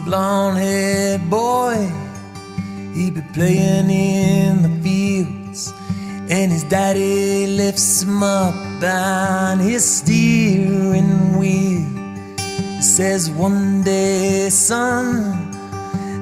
blonde-haired boy. He be playing in the fields, and his daddy lifts him up on his steering wheel. He says, one day, son,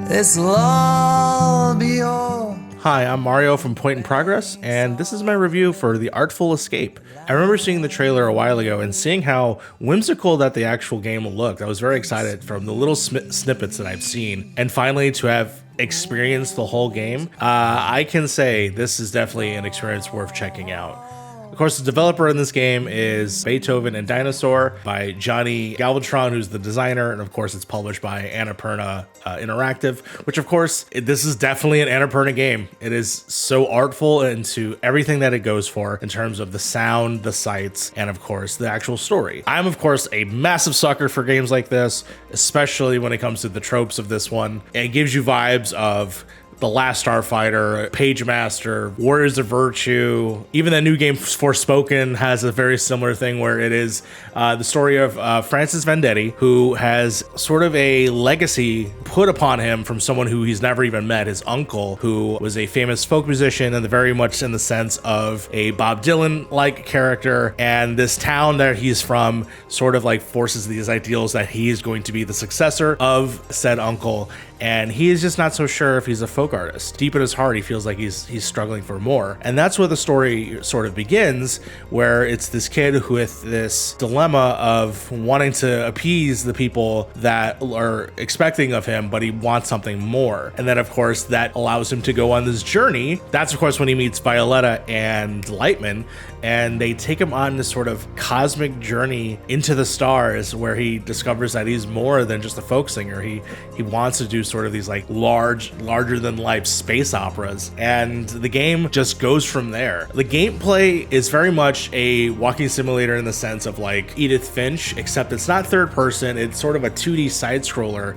this'll all be yours. Hi, I'm Mario from Point in Progress, and this is my review for The Artful Escape. I remember seeing the trailer a while ago and seeing how whimsical that the actual game looked. I was very excited from the little snippets that I've seen, and finally to have experienced the whole game. I can say this is definitely an experience worth checking out. Of course, the developer in this game is Beethoven and Dinosaur by Johnny Galvatron, who's the designer, and of course it's published by Annapurna Interactive, which of course, this is definitely an Annapurna game. It is so artful into everything that it goes for in terms of the sound, the sights, and of course, the actual story. I'm of course a massive sucker for games like this, especially when it comes to the tropes of this one. It gives you vibes of The Last Starfighter, Page Master, Warriors of Virtue. Even the new game Forspoken has a very similar thing where it is the story of Francis Vendetti, who has sort of a legacy put upon him from someone who he's never even met, his uncle, who was a famous folk musician and very much in the sense of a Bob Dylan-like character. And this town that he's from sort of like forces these ideals that he is going to be the successor of said uncle. And he is just not so sure if he's a folk artist. Deep in his heart, he feels like he's struggling for more. And that's where the story sort of begins, where it's this kid with this dilemma of wanting to appease the people that are expecting of him, but he wants something more. And then, of course, that allows him to go on this journey. That's, of course, when he meets Violetta and Lightman, and they take him on this sort of cosmic journey into the stars, where he discovers that he's more than just a folk singer. He wants to do sort of these like larger than life space operas, and the game just goes from there. The gameplay is very much a walking simulator in the sense of like Edith Finch, except it's not third person. It's sort of a 2D side scroller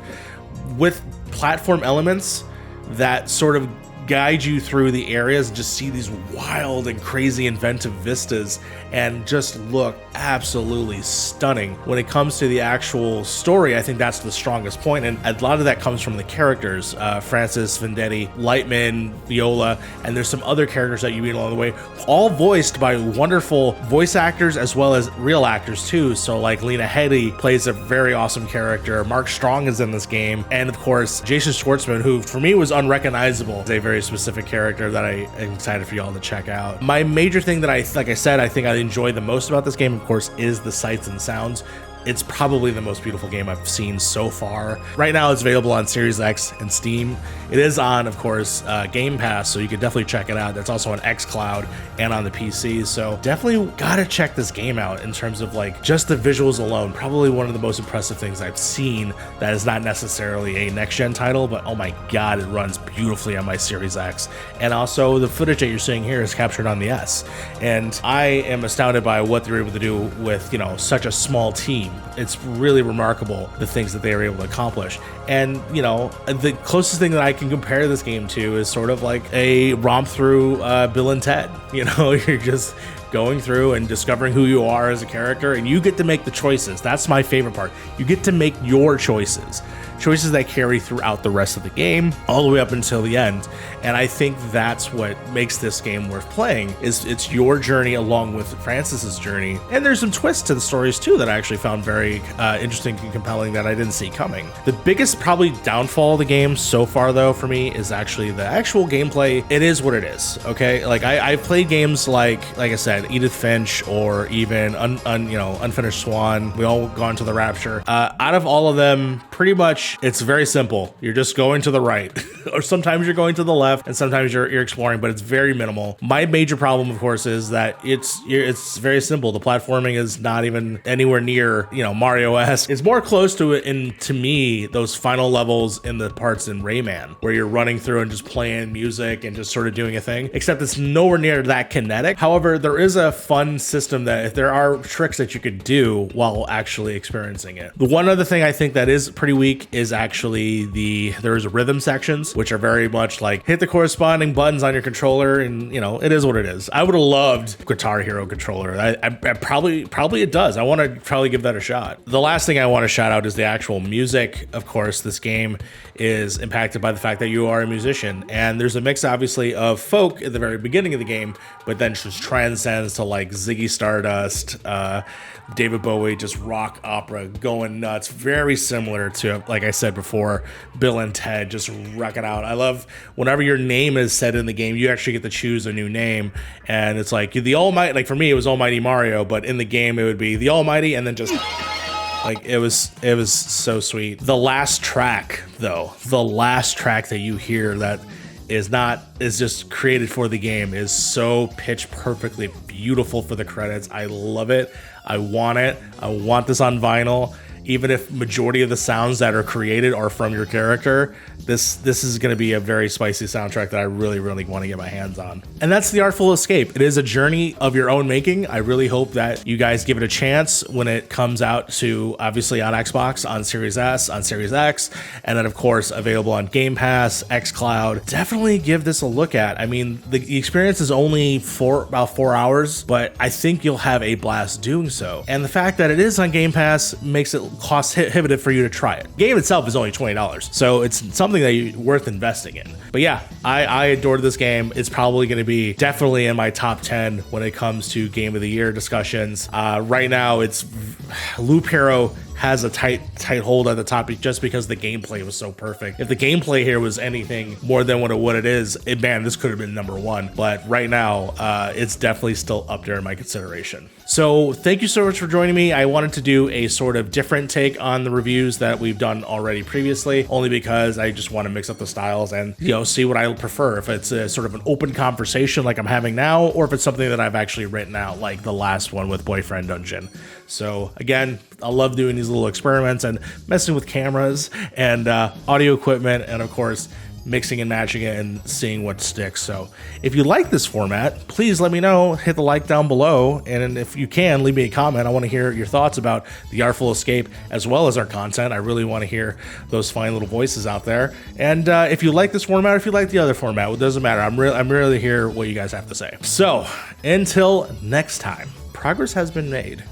with platform elements that sort of guide you through the areas and just see these wild and crazy inventive vistas and just look absolutely stunning. When it comes to the actual story, I think that's the strongest point, and a lot of that comes from the characters, Francis, Vendetti, Lightman, Viola, and there's some other characters that you meet along the way, all voiced by wonderful voice actors as well as real actors too. So like Lena Headey plays a very awesome character, Mark Strong is in this game, and of course Jason Schwartzman, who for me was unrecognizable, is a very specific character that I am excited for y'all to check out. My major thing that I think I enjoy the most about this game, of course, is the sights and sounds. It's probably the most beautiful game I've seen so far. Right now it's available on Series X and Steam. It is on, of course, Gamepass, so you can definitely check it out. That's also on xCloud and on the PC, so definitely gotta check this game out in terms of like just the visuals alone. Probably one of the most impressive things I've seen that is not necessarily a next-gen title, but oh my god, it runs beautifully on my Series X. And also the footage that you're seeing here is captured on the S. And I am astounded by what they're able to do with, you know, such a small team. It's really remarkable the things that they were able to accomplish. And, you know, the closest thing that I can compare this game to is sort of like a romp through Bill and Ted. You know, you're just going through and discovering who you are as a character, and you get to make the choices. That's my favorite part. You get to make your choices that carry throughout the rest of the game, all the way up until the end. And I think that's what makes this game worth playing, is it's your journey along with Francis's journey. And there's some twists to the stories too that I actually found very interesting and compelling that I didn't see coming. The biggest probably downfall of the game so far though for me is actually the actual gameplay. It is what it is, okay? Like I've played games like I said, Edith Finch, or even Unfinished Swan. We all gone to the Rapture. Out of all of them, pretty much it's very simple. You're just going to the right, or sometimes you're going to the left, and sometimes you're exploring, but it's very minimal. My major problem, of course, is that it's very simple. The platforming is not even anywhere near, you know, Mario-esque. It's more close to it, and to me, those final levels in the parts in Rayman, where you're running through and just playing music and just sort of doing a thing, except it's nowhere near that kinetic. However, there is a fun system that if there are tricks that you could do while actually experiencing it. The one other thing I think that is pretty weak is actually there's rhythm sections, which are very much like hit the corresponding buttons on your controller, and you know, it is what it is. I would have loved Guitar Hero controller. I probably it does. I want to probably give that a shot. The last thing I want to shout out is the actual music. Of course, this game is impacted by the fact that you are a musician, and there's a mix obviously of folk at the very beginning of the game, but then just transcends to like Ziggy Stardust, David Bowie, just rock opera going nuts. Very similar to, like I said before, Bill and Ted just wrecking out. I love whenever your name is said in the game, you actually get to choose a new name, and it's like the Almighty. Like for me, it was Almighty Mario, but in the game it would be the Almighty, and then just like it was so sweet. The last track though, the last track that you hear that is just created for the game is so pitch perfectly beautiful for the credits. I love it. I want it. I want this on vinyl. Even if majority of the sounds that are created are from your character, this is going to be a very spicy soundtrack that I really want to get my hands on. And that's The Artful Escape. It is a journey of your own making. I really hope that you guys give it a chance when it comes out to, obviously on Xbox, on Series S, on Series X, and then of course available on Gamepass, xCloud. Definitely give this a look at. I mean, the experience is only about 4 hours, but I think you'll have a blast doing so. And the fact that it is on Game Pass makes it cost prohibitive for you to try it. The game itself is only $20, so it's something that you're worth investing in. But yeah, I adored this game. It's probably going to be definitely in my top 10 when it comes to Game of the Year discussions. Right now, it's Loop Hero has a tight hold at the top just because the gameplay was so perfect. If the gameplay here was anything more than what it is, man, this could have been number one. But right now, it's definitely still up there in my consideration. So thank you so much for joining me. I wanted to do a sort of different take on the reviews that we've done already previously, only because I just want to mix up the styles and, you know, see what I prefer. If it's a sort of an open conversation like I'm having now, or if it's something that I've actually written out, like the last one with Boyfriend Dungeon. So again, I love doing these little experiments and messing with cameras and audio equipment, and of course, mixing and matching it and seeing what sticks. So if you like this format, please let me know. Hit the like down below, and if you can, leave me a comment. I want to hear your thoughts about The Artful Escape as well as our content. I really want to hear those fine little voices out there. And if you like this format, or if you like the other format, it doesn't matter. I'm really hear what you guys have to say. So until next time, progress has been made.